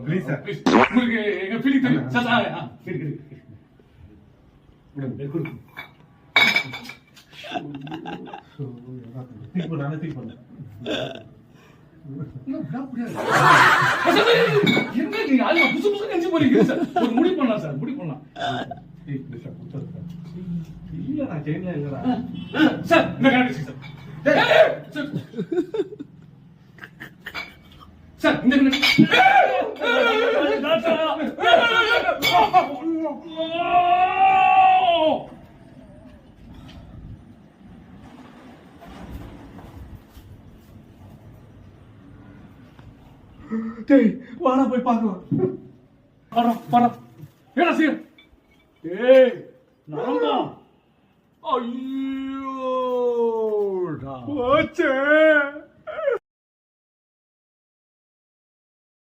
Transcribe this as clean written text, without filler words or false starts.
Please sir. உங்களுக்கு எங்க feeling தெரியும் சார். சரி நானே திங்க் பண்ணேன். என்ன நீங்க ஆளு புதுசு புதுசு நினைச்சு போறீங்க சார். ஒரு முடிவு பண்ணலாம் சார், முடிவு பண்ணலாம். இல்லடா செயின்ல இல்லடா சார். இந்த கார்டு சார். சார் இந்த டேய் வாடா போய் பார்க்கலாம். வாடா என்ன செய்ய? டேய் நரம்பா. ஐயோ போச்சே.